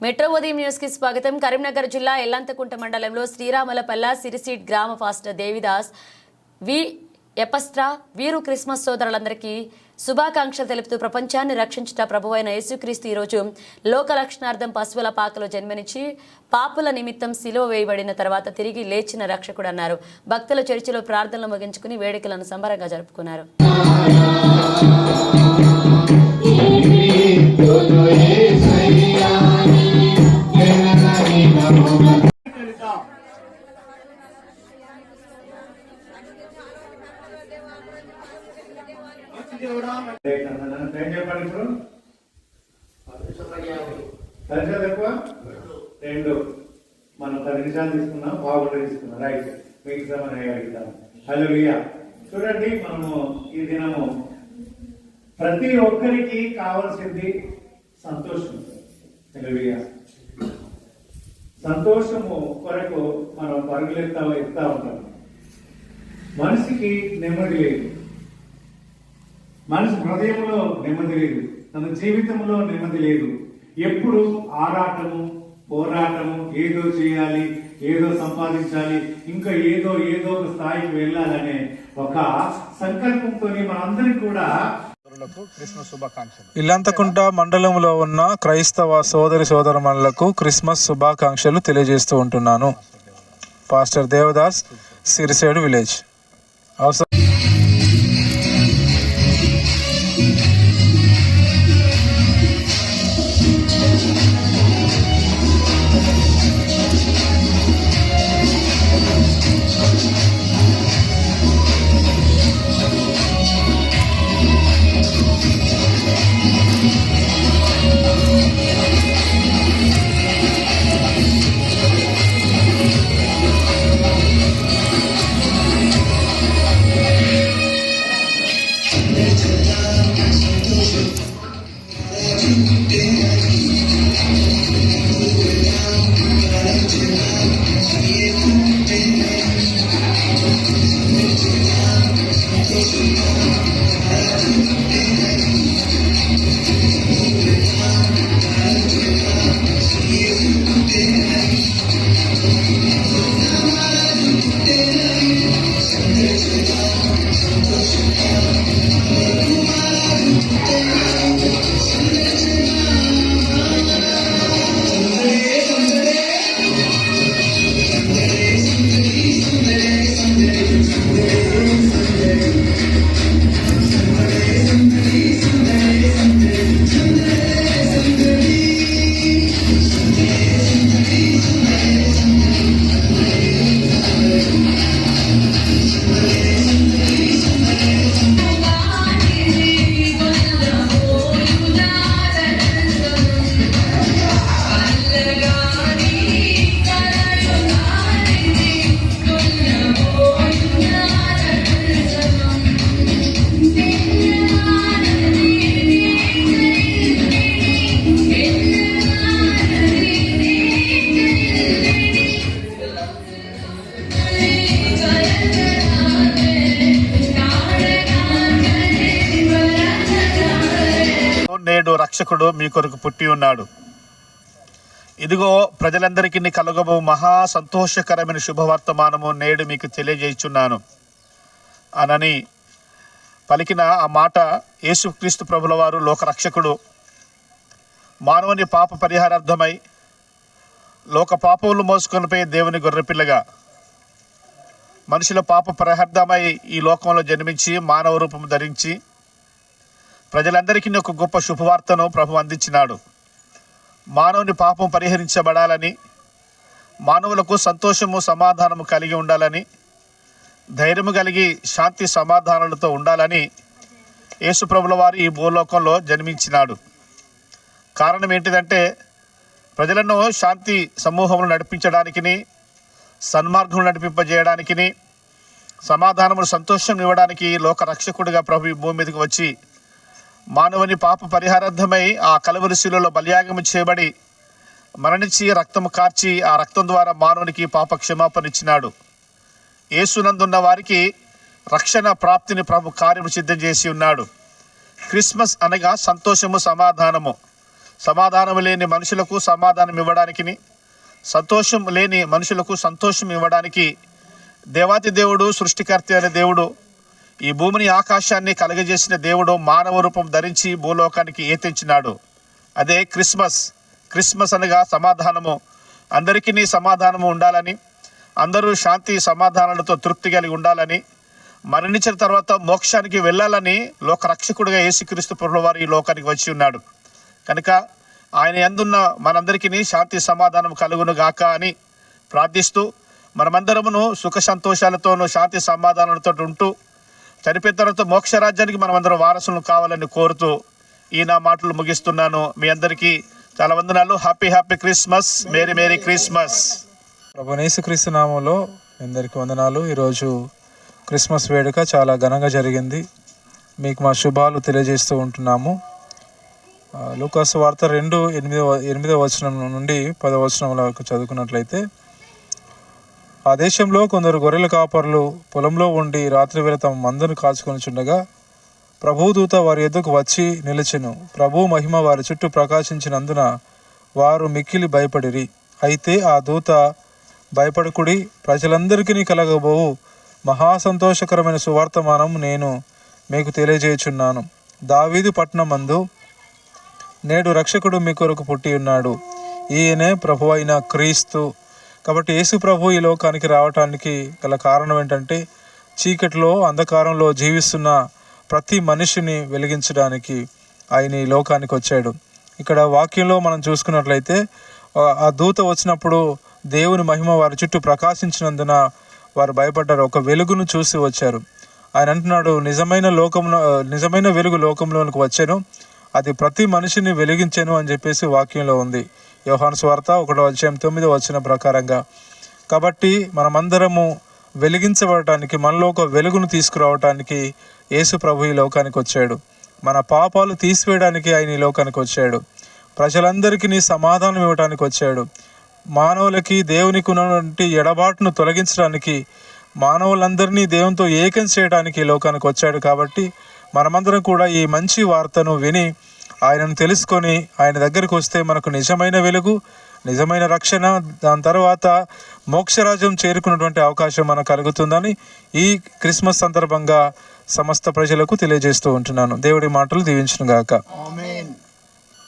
Metro ఉదయం news కి స్వాగతం. కరీంనగర్ జిల్లా ఎల్లంతకుంట మండలంలో శ్రీరాములపల్ల సిరిసీడ్ గ్రామ పాస్టర్ దేవిదాస్ వి ఎపస్ట్రా వీరు క్రిస్మస్ సోదరులందరికీ శుభాకాంక్షలు తెలుపుతూ ప్రపంచాన్ని రక్షించుట ప్రభువైన యేసుక్రీస్తు ఈరోజు లోక రక్షణార్థం పశువుల పాకలో జన్మనిచ్చి పాపుల నిమిత్తం సిలువ వేయబడిన తర్వాత తిరిగి లేచిన రక్షకుడు అన్నారు. భక్తుల చర్చిలో ప్రార్థనలు ముగించుకుని వేడుకలను సంబరంగా జరుపుకున్నారు. మనం 10 నిమిషాలు తీసుకున్నాం, బాగుంటే తీసుకున్నాం. రైట్, మీకు సమయం. హల్లెలూయా. చూడండి, మనము ఈ దినము ప్రతి ఒక్కరికి కావాల్సింది సంతోషం. హల్లెలూయా. సంతోషము కొరకు మనం ఎత్తా ఉంటాం. మనిషికి నెమ్మది లేదు, మనిషి హృదయంలో నెమ్మది లేదు, తన జీవితంలో నెమ్మది లేదు. ఎప్పుడు ఆరాటము, పోరాటము, ఏదో చేయాలి, ఏదో సంపాదించాలి, ఇంకా ఏదో ఒక స్థాయికి వెళ్ళాలనే ఒక సంకల్పంతో మనందరికీ కూడా క్రిస్మస్ శుభాకాంక్షలు. ఇల్లంతకుంట మండలంలో ఉన్న క్రైస్తవ సోదరులకు క్రిస్మస్ శుభాకాంక్షలు తెలియజేస్తూ ఉంటున్నాను. Pastor Devadas, Sirisedu village. నేడు రక్షకుడు మీ కొరకు పుట్టి ఉన్నాడు. ఇదిగో ప్రజలందరికీ కలుగబో మహా సంతోషకరమైన శుభవర్తమానము నేడు మీకు తెలియజేయుచున్నాను అనని పలికిన ఆ మాట యేసుక్రీస్తు ప్రభుల వారు లోకరక్షకుడు మానవుని పాప పరిహారార్థమై లోక పాపములు మోసుకొనిపోయి దేవుని గొర్రెపిల్లగా మనుషుల పాప పరిహార్థమై ఈ లోకంలో జన్మించి మానవ రూపం ధరించి ప్రజలందరికీ ఒక గొప్ప శుభవార్తను ప్రభు అందించినాడు. మానవుని పాపం పరిహరించబడాలని, మానవులకు సంతోషము సమాధానము కలిగి ఉండాలని, ధైర్యము కలిగి శాంతి సమాధానాలతో ఉండాలని యేసు ప్రభుల వారు ఈ భూలోకంలో జన్మించినాడు. కారణం ఏంటిదంటే ప్రజలను శాంతి సమూహములు నడిపించడానికిని, సన్మార్గములు నడిపింపజేయడానికిని, సమాధానములు సంతోషం ఇవ్వడానికి లోక రక్షకుడిగా ప్రభు ఈ భూమి మీదకి వచ్చి మానవుని పాప పరిహారార్థమై ఆ కలువరి శిలువలో బలియాగము చేయబడి మరణించి రక్తము కార్చి ఆ రక్తం ద్వారా మానవునికి పాప క్షమాపణ ఇచ్చినాడు. యేసునందున్న వారికి రక్షణ ప్రాప్తిని ప్రభు కార్యము సిద్ధం చేసి ఉన్నాడు. క్రిస్మస్ అనగా సంతోషము, సమాధానము. సమాధానం లేని మనుషులకు సమాధానం ఇవ్వడానికిని, సంతోషం లేని మనుషులకు సంతోషం ఇవ్వడానికి దేవాతి దేవుడు, సృష్టికర్త అనే దేవుడు, ఈ భూమిని ఆకాశాన్ని కలగజేసిన దేవుడు మానవ రూపం ధరించి భూలోకానికి ఏతించినాడు. అదే క్రిస్మస్. క్రిస్మస్ అనగా సమాధానము. అందరికీ సమాధానము ఉండాలని, అందరూ శాంతి సమాధానాలతో తృప్తి కలిగి ఉండాలని, మరణించిన తర్వాత మోక్షానికి వెళ్ళాలని లోకరక్షకుడిగా యేసుక్రీస్తు ప్రభువు వారు ఈ లోకానికి వచ్చి ఉన్నాడు. కనుక ఆయన యందున్న మనందరికీ శాంతి సమాధానం కలుగును గాక అని ప్రార్థిస్తూ, మనమందరమును సుఖ సంతోషాలతోనూ శాంతి సమాధానాలతో ఉంటూ చనిపోయిన తర్వాత మోక్షరాజ్యానికి మనమందరం వారసులను కావాలని కోరుతూ ఈ నా మాటలు ముగిస్తున్నాను. మీ అందరికీ చాలా వందనాలు. Happy happy Christmas. Merry merry Christmas. ప్రభువైన యేసుక్రీస్తు నామములో అందరికీ వందనాలు. ఈరోజు క్రిస్మస్ వేడుక చాలా ఘనంగా జరిగింది. మీకు మా శుభాలు తెలియజేస్తూ ఉంటున్నాము. లూకాసు వార్త 2:8 వచనం నుండి 10 వచనం వరకు చదువుకున్నట్లయితే, ఆ దేశంలో కొందరు గొర్రెల కాపరులు పొలంలో ఉండి రాత్రి వేళ తమ మందను కాచుకొని చుండగా ప్రభుదూత వారి ఎద్దుకు వచ్చి నిలిచెను. ప్రభు మహిమ వారి చుట్టూ ప్రకాశించినందున వారు మిక్కిలి భయపడిరి. అయితే ఆ దూత, భయపడకుడి, ప్రజలందరికీ కలగబోవు మహా సంతోషకరమైన సువార్తమానం నేను మీకు తెలియజేయుచున్నాను. దావీదు పట్టణమందు నేడు రక్షకుడు మీ కొరకు పుట్టి ఉన్నాడు. ఈయనే ప్రభు అయిన క్రీస్తు. కాబట్టి యేసు ప్రభు ఈ లోకానికి రావటానికి గల కారణం ఏంటంటే, చీకటిలో అంధకారంలో జీవిస్తున్న ప్రతి మనిషిని వెలిగించడానికి ఆయన ఈ లోకానికి వచ్చాడు. ఇక్కడ వాక్యంలో మనం చూసుకున్నట్లయితే, ఆ దూత వచ్చినప్పుడు దేవుని మహిమ వారి చుట్టూ ప్రకాశించినందున వారు భయపడ్డారు. ఒక వెలుగును చూసి వచ్చారు. ఆయన అంటున్నాడు, నిజమైన వెలుగు లోకంలోనికి వచ్చాను, అది ప్రతి మనిషిని వెలిగించాను అని చెప్పేసి వాక్యంలో ఉంది. యోహాను సువార్త 1:9 వచనం ప్రకారంగా. కాబట్టి మనమందరము వెలిగించబడటానికి, మనలో ఒక వెలుగును తీసుకురావటానికి యేసు ప్రభు ఈ లోకానికి వచ్చాడు. మన పాపాలు తీసివేయడానికి ఆయన ఈ లోకానికి వచ్చాడు. ప్రజలందరికీ సమాధానం ఇవ్వడానికి వచ్చాడు. మానవులకి దేవునికి ఉన్నటువంటి ఎడబాటును తొలగించడానికి, మానవులందరినీ దేవునితో ఏకం చేయడానికి ఈ లోకానికి వచ్చాడు. కాబట్టి మనమందరం కూడా ఈ మంచి వార్తను విని ఆయనను తెలుసుకొని ఆయన దగ్గరికి వస్తే మనకు నిజమైన వెలుగు, నిజమైన రక్షణ, దాని తర్వాత మోక్షరాజ్యం చేరుకున్నటువంటి అవకాశం మనకు కలుగుతుందని ఈ క్రిస్మస్ సందర్భంగా సమస్త ప్రజలకు తెలియజేస్తూ ఉంటున్నాను. దేవుడి మాటలు దీవించును గాక. ఆమేన్.